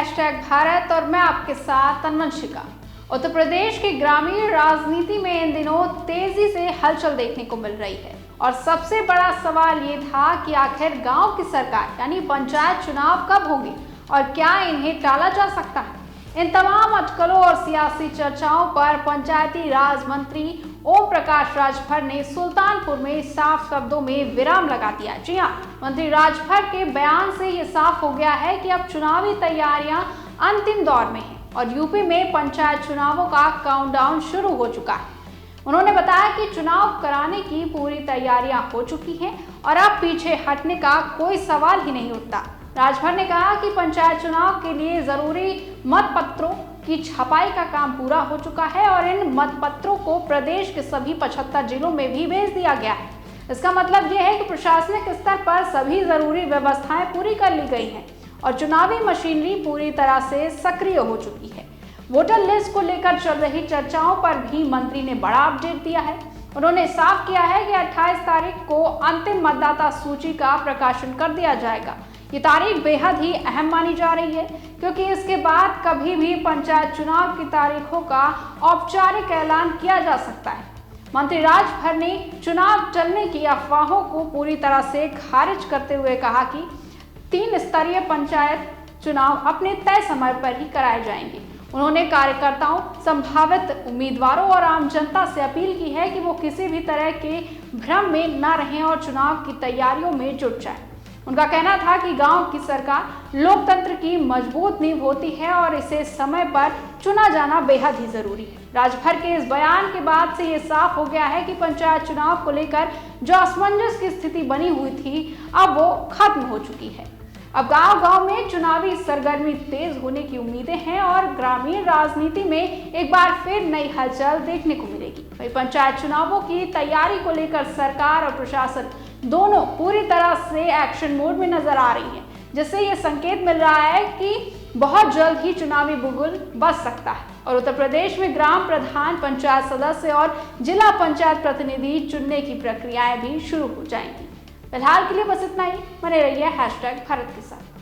#भारत और मैं आपके साथ तन्वंशिका। उत्तर प्रदेश की ग्रामीण राजनीति में इन दिनों तेजी से हलचल देखने को मिल रही है और सबसे बड़ा सवाल ये था कि आखिर गांव की सरकार यानी पंचायत चुनाव कब होंगे और क्या इन्हें टाला जा सकता है। इन तमाम अटकलों और सियासी चर्चाओं पर पंचायती राज मंत्री ओम प्रकाश राजभर ने सुल्तानपुर में साफ शब्दों में विराम लगा दिया। जी हां, मंत्री राजभर के बयान से ये साफ हो गया है कि अब चुनावी तैयारियां अंतिम दौर में हैं और यूपी में पंचायत चुनावों का काउंटडाउन शुरू हो चुका है। उन्होंने बताया कि चुनाव कराने की पूरी तैयारियां हो चुकी हैं और अब पीछे हटने का कोई सवाल ही नहीं उठता। राजभर ने कहा कि पंचायत चुनाव के लिए जरूरी मतपत्रों की छपाई का काम पूरा हो चुका है और इन मतपत्रों को प्रदेश के सभी 75 जिलों में भी भेज दिया गया है। इसका मतलब यह है कि प्रशासनिक स्तर पर सभी जरूरी व्यवस्थाएं पूरी कर ली गई हैं और चुनावी मशीनरी पूरी तरह से सक्रिय हो चुकी है। वोटर लिस्ट को लेकर चल रही चर्चाओं पर भी मंत्री ने बड़ा अपडेट दिया है। उन्होंने साफ किया है कि 28 तारीख को अंतिम मतदाता सूची का प्रकाशन कर दिया जाएगा। ये तारीख बेहद ही अहम मानी जा रही है क्योंकि इसके बाद कभी भी पंचायत चुनाव की तारीखों का औपचारिक ऐलान किया जा सकता है। मंत्री राजभर ने चुनाव टलने की अफवाहों को पूरी तरह से खारिज करते हुए कहा कि 3 स्तरीय पंचायत चुनाव अपने तय समय पर ही कराए जाएंगे। उन्होंने कार्यकर्ताओं, संभावित उम्मीदवारों और आम जनता से अपील की है कि वो किसी भी तरह के भ्रम में न रहें और चुनाव की तैयारियों में जुट जाएं। उनका कहना था कि गांव की सरकार लोकतंत्र की मजबूत नींव होती है और इसे समय पर चुना जाना बेहद ही जरूरी है। राजभर के इस बयान के बाद से ये साफ हो गया है कि पंचायत चुनाव को लेकर जो असमंजस की स्थिति बनी हुई थी अब वो खत्म हो चुकी है। अब गांव-गांव में चुनावी सरगर्मी तेज होने की उम्मीदें हैं और ग्रामीण राजनीति में एक बार फिर नई हलचल देखने को मिलेगी। वहीं पंचायत चुनावों की तैयारी को लेकर सरकार और प्रशासन दोनों पूरी तरह से एक्शन मोड में नजर आ रही है, जिससे ये संकेत मिल रहा है कि बहुत जल्द ही चुनावी बुगुल बज सकता है और उत्तर प्रदेश में ग्राम प्रधान, पंचायत सदस्य और जिला पंचायत प्रतिनिधि चुनने की प्रक्रियाएं भी शुरू हो जाएंगी। फिलहाल के लिए बस इतना ही। बने रहिए #भारत के साथ।